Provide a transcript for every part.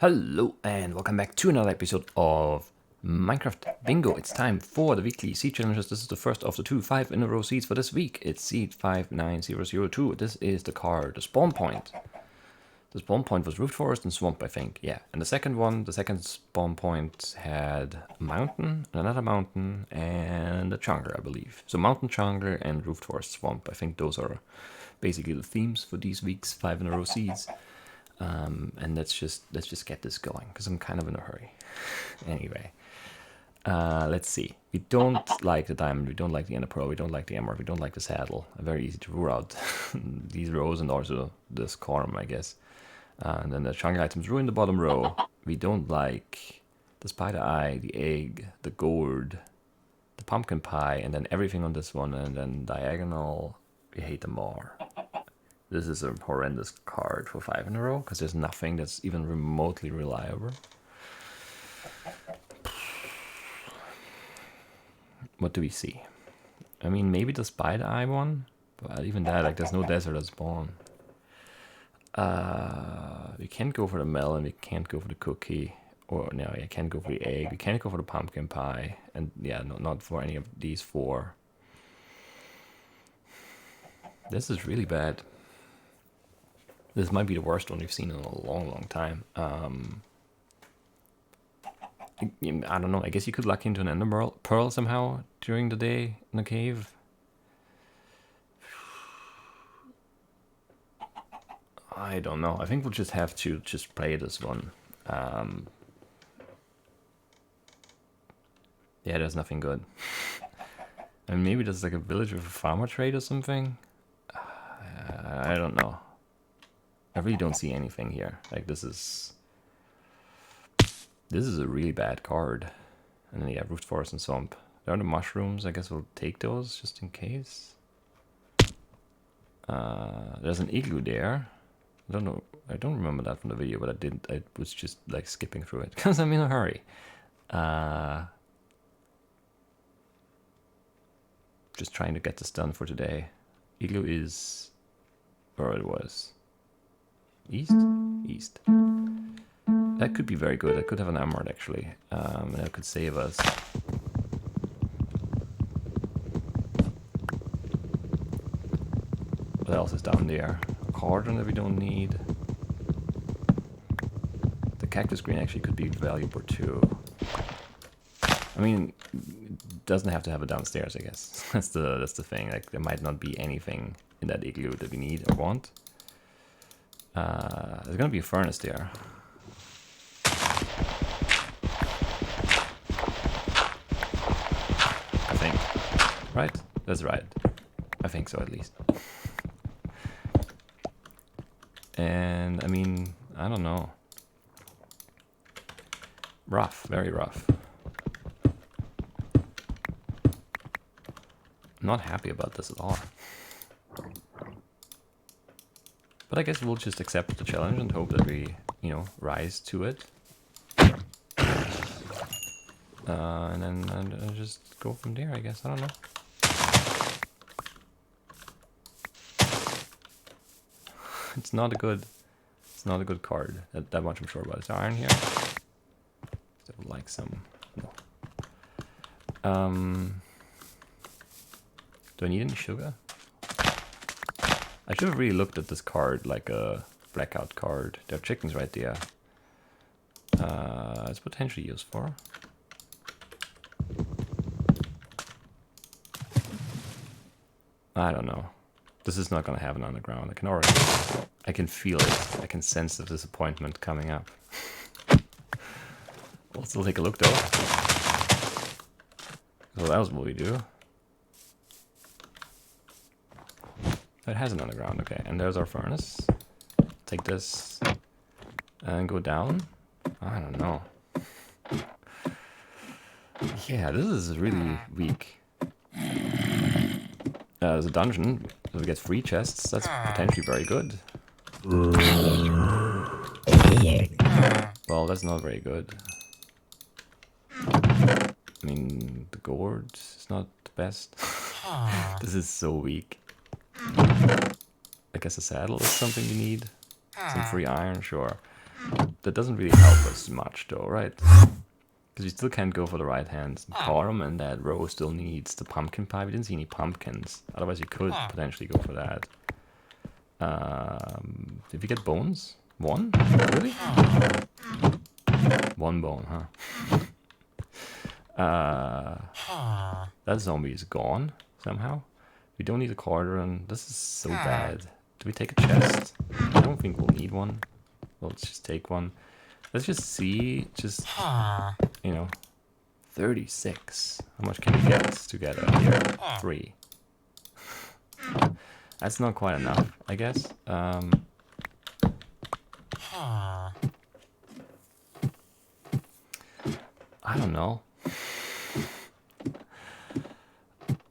Hello and welcome back to another episode of Minecraft Bingo. It's time for the weekly seed challenges. This is the first of the 2 5-in-a-row seeds for this week. It's seed 59002. This is the card, the spawn point. The spawn point was Root Forest and Swamp, I think. Yeah, and the second spawn point had a mountain, another mountain, and a jungler, I believe. So mountain, jungler, and Root Forest, Swamp. I think those are basically the themes for these week's 5-in-a-row seeds. And let's just get this going because I'm kind of in a hurry. Anyway, let's see. We don't like the diamond, we don't like the ender pearl, we don't like the emerald, we don't like the saddle. Very easy to rule out these rows and also this column, I guess. And then the jungle items ruin the bottom row. We don't like the spider eye, the egg, the gourd, the pumpkin pie, and then everything on this one, and then diagonal. We hate them more. This is a horrendous card for 5-in-a-row because there's nothing that's even remotely reliable. What do we see? I mean, maybe the spider eye one, but even that, like, there's no desert at spawn. We can't go for the melon, we can't go for the cookie, or no, I can't go for the egg, we can't go for the pumpkin pie, and yeah, no, not for any of these four. This is really bad. This might be the worst one we've seen in a long time. I don't know. I guess you could luck into an ender pearl somehow during the day in the cave. I don't know. I think we'll just have to just play this one. Yeah, there's nothing good. I mean, maybe there's like a village with a farmer trade or something. I don't know. I really don't see anything here. Like, this is a really bad card. And then, yeah, Root Forest and Swamp. There are the mushrooms. I guess we'll take those just in case. There's an igloo there. I don't know. I don't remember that from the video, but I was just like skipping through it because I'm in a hurry. Just trying to get this done for today. Igloo is where it was. East? East. That could be very good. I could have an emerald actually. And that could save us. What else is down there? A cauldron that we don't need. The cactus green actually could be valuable too. I mean, it doesn't have to have it downstairs, I guess. That's the thing. Like, there might not be anything in that igloo that we need or want. There's gonna be a furnace there. I think. Right? That's right. I think so, at least. And, I mean, I don't know. Rough. Very rough. I'm not happy about this at all. But I guess we'll just accept the challenge and hope that we, rise to it. And then just go from there, I guess. I don't know. It's not a good card. That much I'm sure about. Is there iron here? I would like some. No. Do I need any sugar? I should have really looked at this card like a blackout card. There are chickens right there. It's potentially used for. I don't know. This is not gonna have an underground. I can feel it. I can sense the disappointment coming up. We'll still take a look though. What else will we do? It has an underground, okay. And there's our furnace. Take this and go down. I don't know. Yeah, this is really weak. There's a dungeon. So we get free chests. That's potentially very good. Well, that's not very good. I mean, the gourd is not the best. This is so weak. I guess a saddle is something you need. Some free iron, sure. That doesn't really help us much though, right? Because we still can't go for the right hand column, and that row still needs the pumpkin pie. We didn't see any pumpkins. Otherwise, you could potentially go for that. Did we get bones? One? Really? One bone, huh? That zombie is gone somehow. We don't need a quarter, this is so bad. Do we take a chest? I don't think we'll need one. Well, let's just take one. Let's just see, you know, 36. How much can we get together here? 3. That's not quite enough, I guess. I don't know.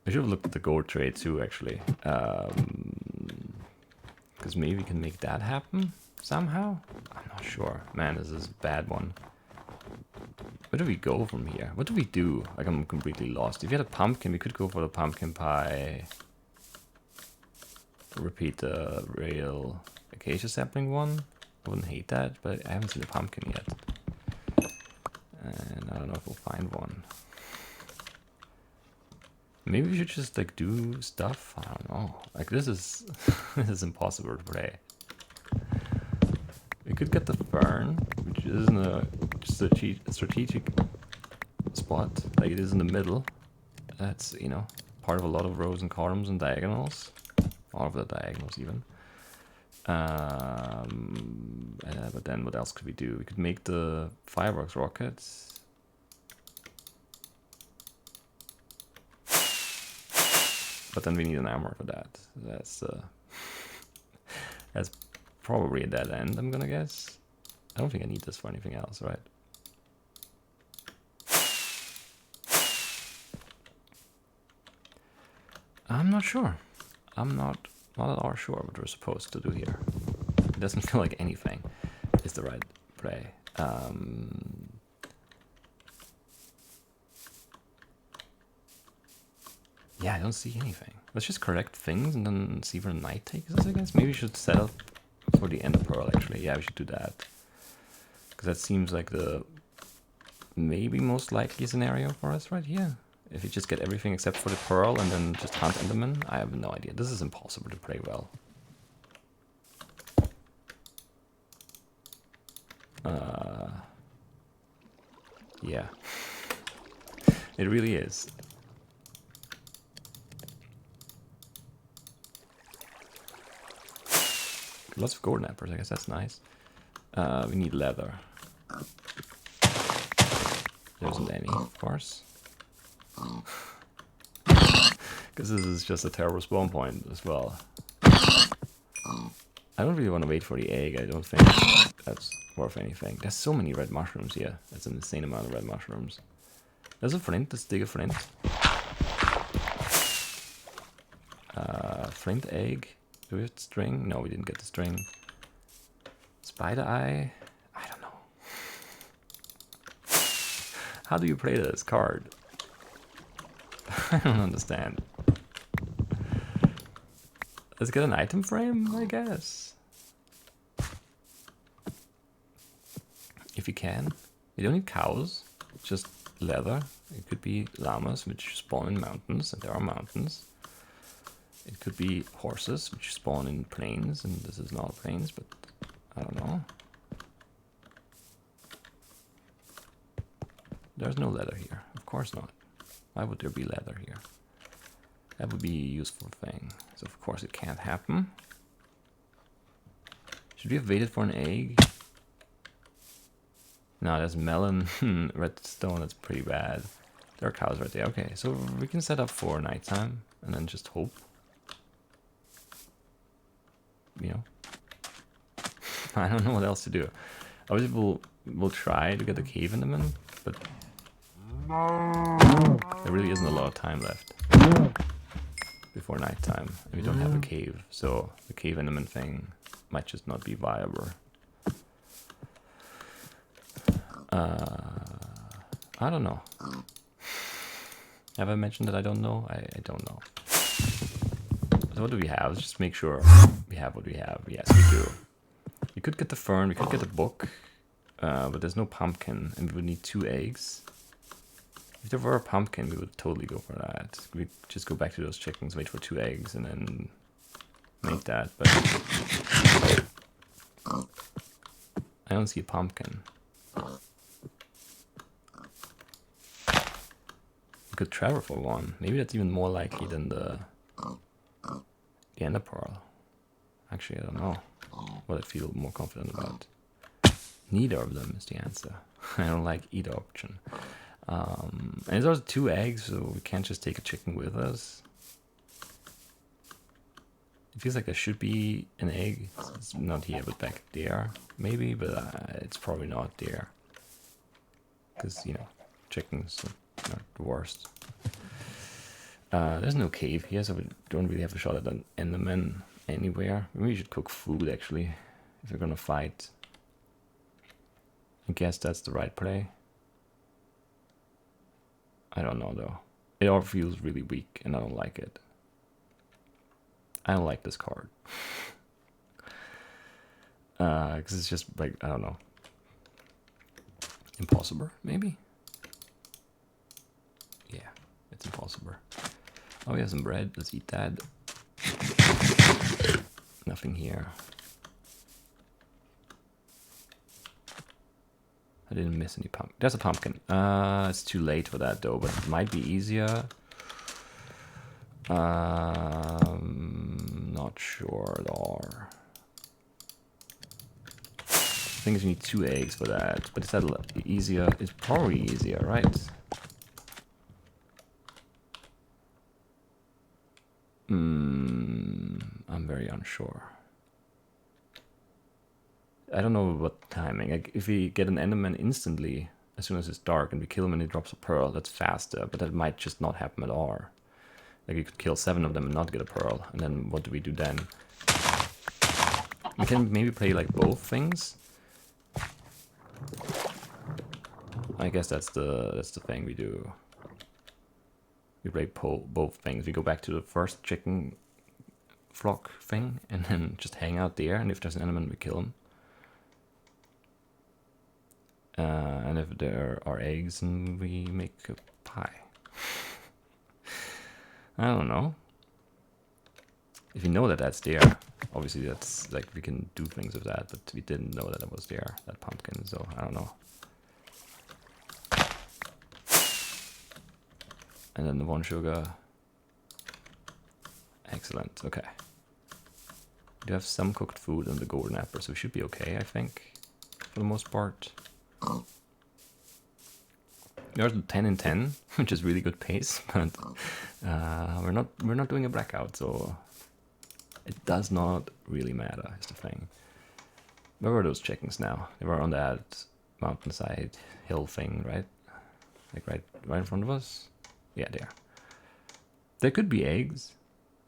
I should have looked at the gold trade too, actually. Because maybe we can make that happen somehow? I'm not sure. Man, this is a bad one. Where do we go from here? What do we do? Like, I'm completely lost. If you had a pumpkin, we could go for the pumpkin pie. Repeat the rail acacia sapling one. I wouldn't hate that, but I haven't seen a pumpkin yet. And I don't know if we'll find one. Maybe we should just like do stuff. I don't know. Like this is this is impossible to play. We could get the fern, which is in a strategic spot. Like it is in the middle. That's, you know, part of a lot of rows and columns and diagonals. All of the diagonals even. But then what else could we do? We could make the fireworks rockets. But then we need an armor for that. That's probably a dead end, I'm gonna guess. I don't think I need this for anything else, right? I'm not sure. I'm not at all sure what we're supposed to do here. It doesn't feel like anything is the right play. Yeah, I don't see anything. Let's just correct things and then see where night takes us, I guess. Maybe we should set up for the end of Pearl, actually. Yeah, we should do that. Because that seems like the maybe most likely scenario for us right here. If you just get everything except for the Pearl and then just hunt Enderman, I have no idea. This is impossible to play well. Yeah. It really is. Lots of golden apples, I guess that's nice. We need leather. There isn't any, of course. Because this is just a terrible spawn point as well. I don't really want to wait for the egg. I don't think that's worth anything. There's so many red mushrooms here. That's an insane amount of red mushrooms. There's a flint. Let's dig a flint. Flint egg. Do we have the string? No, we didn't get the string. Spider eye? I don't know. How do you play this card? I don't understand. Let's get an item frame, I guess. If you can. You don't need cows, just leather. It could be llamas, which spawn in mountains, and there are mountains. It could be horses, which spawn in plains, and this is not plains, but I don't know. There's no leather here. Of course not. Why would there be leather here? That would be a useful thing. So of course it can't happen. Should we have waited for an egg? No, there's melon, redstone, that's pretty bad. There are cows right there. Okay, so we can set up for nighttime and then just hope. You know? I don't know what else to do. Obviously we'll try to get the cave in the minute, but there really isn't a lot of time left before nighttime, and we don't have a cave, so the cave enderman thing might just not be viable. I don't know. Have I mentioned that I don't know? I don't know. So what do we have? Let's just make sure we have what we have. Yes, we do. You could get the fern, we could get the book, but there's no pumpkin, and we would need 2 eggs. If there were a pumpkin, we would totally go for that. We just go back to those chickens, wait for 2 eggs, and then make that, but I don't see a pumpkin. We could travel for one. Maybe that's even more likely than the ender pearl. Actually, I don't know what I feel more confident about. Neither of them is the answer. I don't like either option. And there's also 2 eggs, so we can't just take a chicken with us. It feels like there should be an egg. It's not here, but back there, maybe, but it's probably not there. Because, you know, chickens are not the worst. There's no cave here, so we don't really have a shot at an enderman anywhere. Maybe we should cook food, actually, if we're gonna fight. I guess that's the right play. I don't know, though. It all feels really weak, and I don't like it. I don't like this card. Because it's just, like, I don't know. Impossible, maybe? Yeah, it's impossible. Oh, we have some bread. Let's eat that. Nothing here. I didn't miss any pumpkin. There's a pumpkin. It's too late for that, though, but it might be easier. Not sure at all. I think you need 2 eggs for that, but is that easier? It's probably easier, right? I'm very unsure. I don't know what timing. Like, if we get an enderman instantly, as soon as it's dark, and we kill him and he drops a pearl, that's faster, but that might just not happen at all. Like, you could kill 7 of them and not get a pearl, and then what do we do then? We can maybe play, like, both things. I guess that's the thing we do. We play both things. We go back to the first chicken flock thing, and then just hang out there, and if there's an enderman, we kill him. And if there are eggs, then we make a pie. I don't know. If you know that that's there, obviously that's like we can do things with that, but we didn't know that it was there, that pumpkin, so I don't know. And then the 1 sugar. Excellent, okay. We do have some cooked food and the golden apple, so we should be okay, I think, for the most part. There's 10 in 10, which is really good pace, but we're not doing a blackout, so it does not really matter, is the thing. Where were those chickens now? They were on that mountainside hill thing, right? Like right in front of us? Yeah, there. There could be eggs.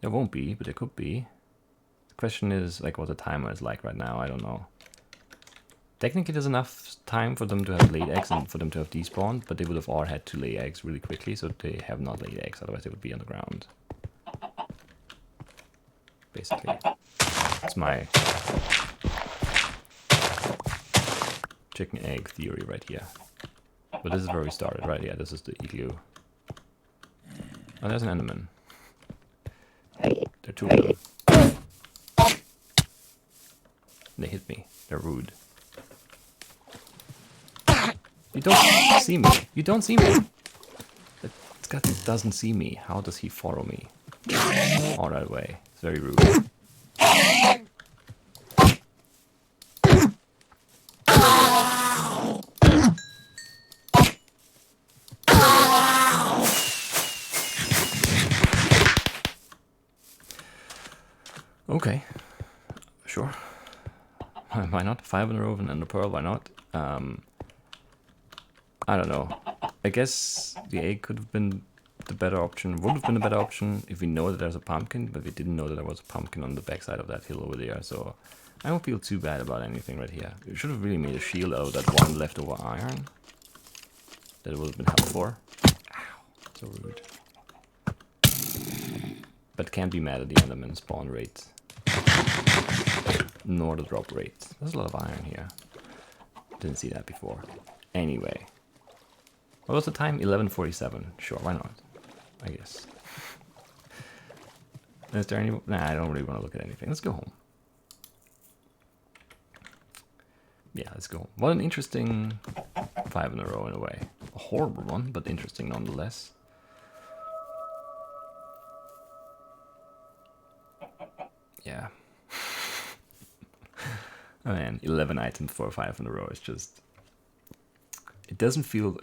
There won't be, but there could be. The question is, like, what the timer is like right now. I don't know. Technically, there's enough time for them to have laid eggs and for them to have despawned, but they would have all had to lay eggs really quickly, so they have not laid eggs, otherwise they would be on the ground. Basically. That's my chicken egg theory right here. But this is where we started, right? Yeah, this is the igloo. Oh, there's an enderman. There are 2 of them. They hit me. They're rude. You don't see me. You don't see me. That guy doesn't see me. How does he follow me? All that way. It's very rude. Okay. Sure. Why not? 5 in a row and a pearl, why not? I don't know. I guess the egg could have been the better option, would have been a better option if we know that there's a pumpkin, but we didn't know that there was a pumpkin on the backside of that hill over there, so I don't feel too bad about anything right here. We should have really made a shield out of that 1 leftover iron. That would have been helpful. Ow, so rude. But can't be mad at the enderman spawn rate. nor the drop rate. There's a lot of iron here. Didn't see that before. Anyway. What was the time? 11:47. Sure, why not? I guess. Is there any... Nah, I don't really want to look at anything. Let's go home. Yeah, let's go home. What an interesting 5 in a row in a way. A horrible one, but interesting nonetheless. Yeah. Oh man, 11 items for 5 in a row is just... It doesn't feel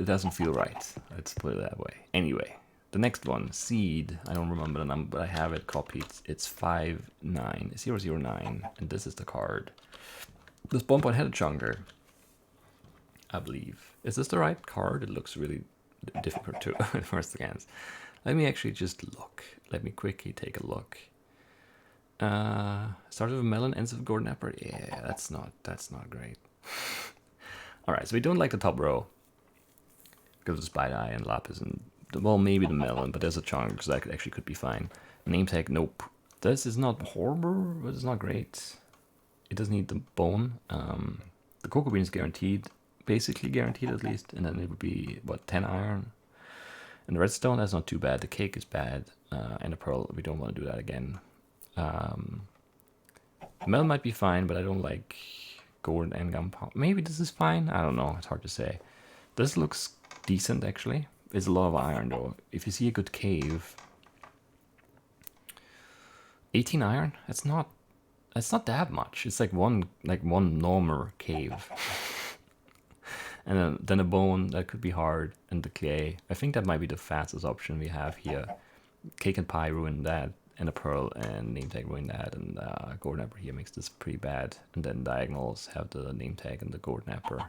right. Let's put it that way. Anyway, the next one, Seed. I don't remember the number, but I have it copied. It's 59009, and this is the card. This bomb point had a chunker, I believe. Is this the right card? It looks really difficult to at first glance. Let me actually just look. Let me quickly take a look. Start with a melon, ends with a golden apple. Yeah, that's not great. Alright, so we don't like the top row. Because of Spider Eye and Lapis and, well, maybe the melon, but there's a chunk, so that actually could be fine. Name tag, nope. This is not horrible, but it's not great. It does need the bone. The cocoa bean is guaranteed, basically guaranteed at least, and then it would be, what, 10 iron? And the redstone, that's not too bad. The cake is bad, and the pearl, we don't want to do that again. Melon might be fine, but I don't like gold and gunpowder. Maybe this is fine. I don't know. It's hard to say. This looks decent actually. It's a lot of iron though. If you see a good cave, 18 iron. It's not that much. It's like one normal cave. And then a bone that could be hard, and the clay. I think that might be the fastest option we have here. Cake and pie ruin that. And a pearl and name tag ruin that, and golden apple here makes this pretty bad. And then diagonals have the name tag and the golden apple.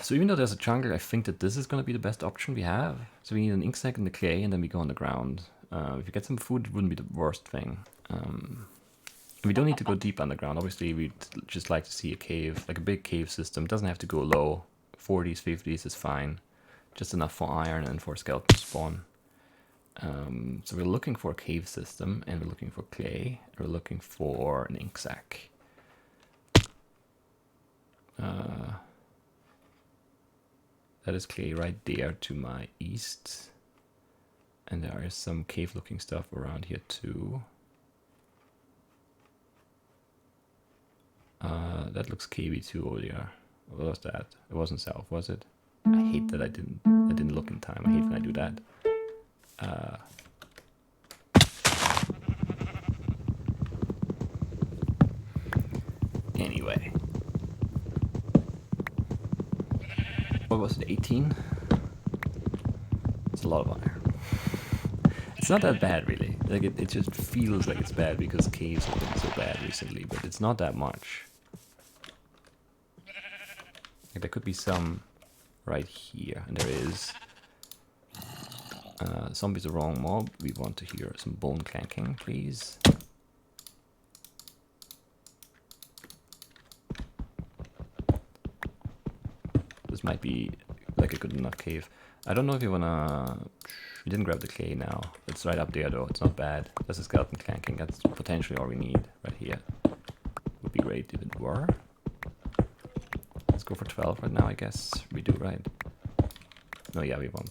So even though there's a chunker, I think that this is going to be the best option we have. So we need an ink sac and the clay, and then we go on the ground. If you get some food, it wouldn't be the worst thing. We don't need to go deep underground. Obviously, we'd just like to see a cave, like a big cave system. It doesn't have to go low. 40s, 50s is fine. Just enough for iron and for skeleton spawn. So we're looking for a cave system, and we're looking for clay, and we're looking for an ink sac. That is clay right there to my east. And there is some cave looking stuff around here too. That looks cavey too over there. What was that? It wasn't south, was it? I hate that I didn't look in time. I hate when I do that. Anyway, what was it, 18? It's a lot of iron. It's not that bad really. Like it just feels like it's bad because caves have been so bad recently, but it's not that much. Like there could be some right here, and there is. Zombie's the wrong mob. We want to hear some bone clanking, please. This might be like a good enough cave. I don't know if you wanna... We didn't grab the clay now. It's right up there though. It's not bad. There's a skeleton clanking. That's potentially all we need right here. Would be great if it were. Let's go for 12 right now, I guess. We do, right? No, yeah, we want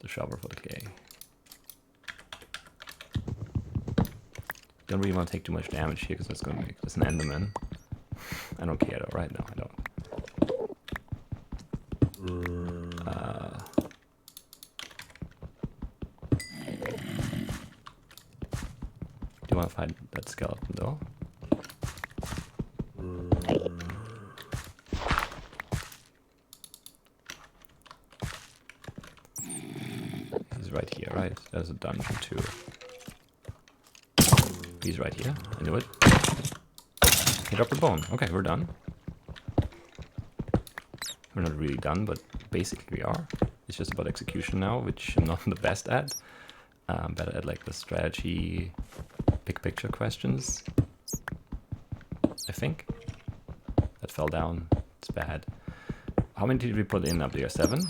the shovel for the clay. Don't really want to take too much damage here because that's going to make this an enderman. I don't care though, right? No, I don't. Do you want to find that skeleton though? He's right here, right? There's a dungeon too. He's right here. I knew it. He dropped a bone. Okay, we're done. We're not really done, but basically we are. It's just about execution now, which I'm not the best at. I'm better at like the strategy, big picture questions. I think. That fell down. It's bad. How many did we put in up there? 7?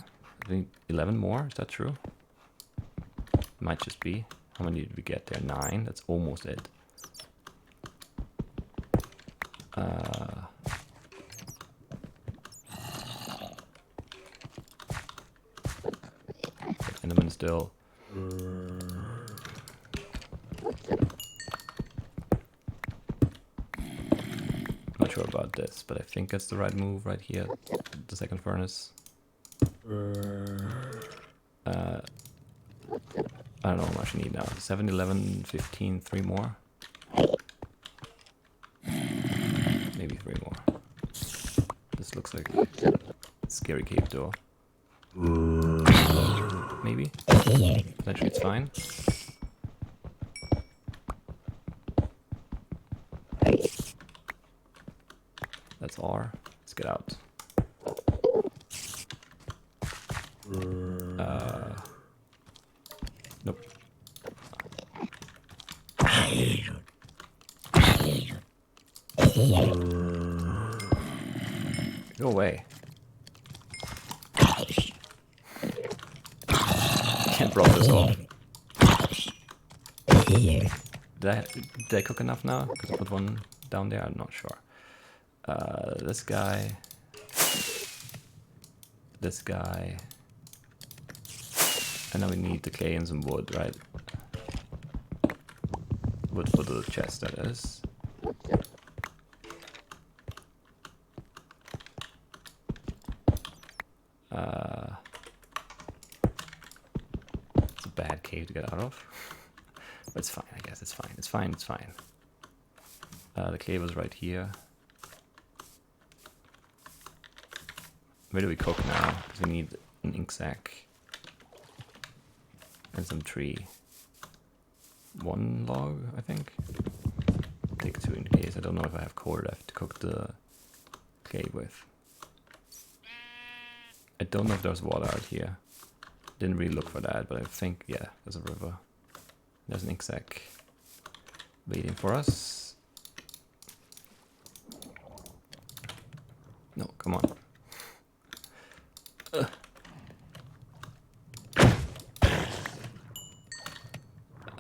I think 11 more. Is that true? Might just be. How many did we get there? 9. That's almost it. Enderman still. Not sure about this, but I think that's the right move right here. The second furnace. I don't know how much I need now. 7, 11, 15, 3 more. Maybe 3 more. This looks like a scary cave door. Maybe. Actually, it's fine. That's R. Let's get out. Nope. Go away. Can't block this off. Did I cook enough now? Because I put one down there? I'm not sure. This guy. This guy. And now we need the clay and some wood, right? Wood for the chest, that is. It's a bad cave to get out of. But it's fine, I guess. It's fine. It's fine. It's fine. The cave was right here. Where do we cook now? Because we need an ink sack. And some tree. 1 log, I think. Take 2 in case. I don't know if I have coal left to cook the clay with. I don't know if there's water out here. Didn't really look for that, but I think, yeah, there's a river. There's an ink sack waiting for us. No, come on.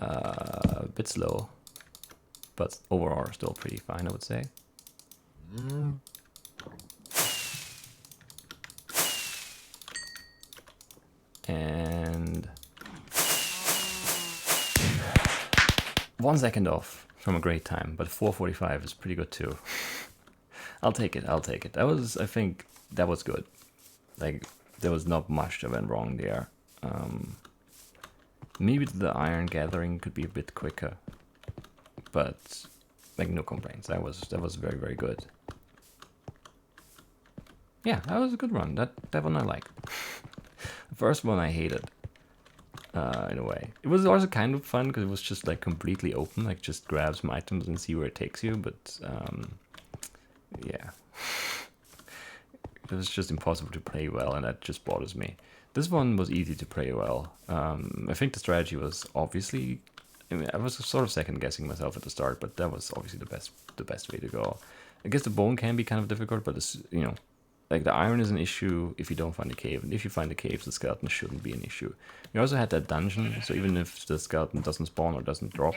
A bit slow, but overall still pretty fine, I would say. And 1 second off from a great time, but 4:45 is pretty good too. I'll take it. I'll take it. I think that was good. Like, there was not much that went wrong there. Maybe the iron gathering could be a bit quicker, but like, no complaints. That was very, very good. Yeah, that was a good run. That one I liked. The first one I hated, in a way. It was also kind of fun because it was just like completely open, like just grab some items and see where it takes you. But yeah, it was just impossible to play well, and that just bothers me. This one was easy to play well. I think the strategy was obviously, I mean, I was sort of second guessing myself at the start, but that was obviously the best way to go. I guess the bone can be kind of difficult, but it's, you know, like the iron is an issue if you don't find a cave, and if you find the caves, the skeleton shouldn't be an issue. We also had that dungeon, so even if the skeleton doesn't spawn or doesn't drop,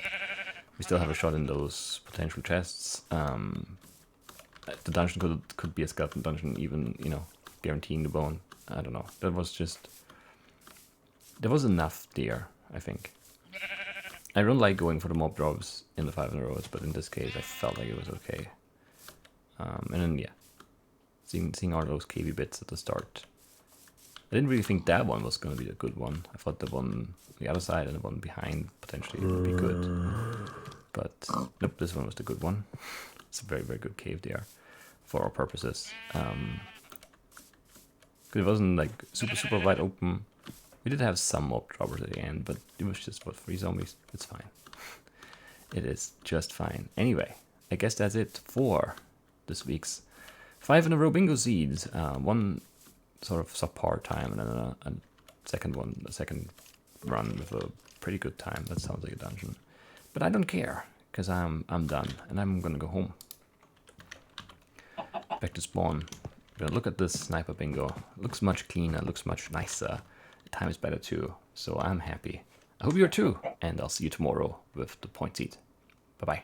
we still have a shot in those potential chests. The dungeon could be a skeleton dungeon, even, you know, guaranteeing the bone. I don't know. That was just... There was enough there, I think. I don't like going for the mob drops in the 5 in a row, but in this case I felt like it was okay. And then, yeah. Seeing all those cavey bits at the start. I didn't really think that one was going to be a good one. I thought the one on the other side and the one behind potentially would be good. But, nope, this one was the good one. It's a very, very good cave there for our purposes. It wasn't like super wide open. We did have some mob droppers at the end, but it was just, what, 3 zombies? It's fine. It is just fine. Anyway, I guess that's it for this week's 5 in a row bingo seeds. One sort of subpar time, and then a second run with a pretty good time. That sounds like a dungeon. But I don't care, because I'm done, and I'm gonna go home. Back to spawn. Gonna look at this sniper bingo. Looks much cleaner, looks much nicer. The time is better too, so I'm happy. I hope you are too, and I'll see you tomorrow with the point seed. Bye bye.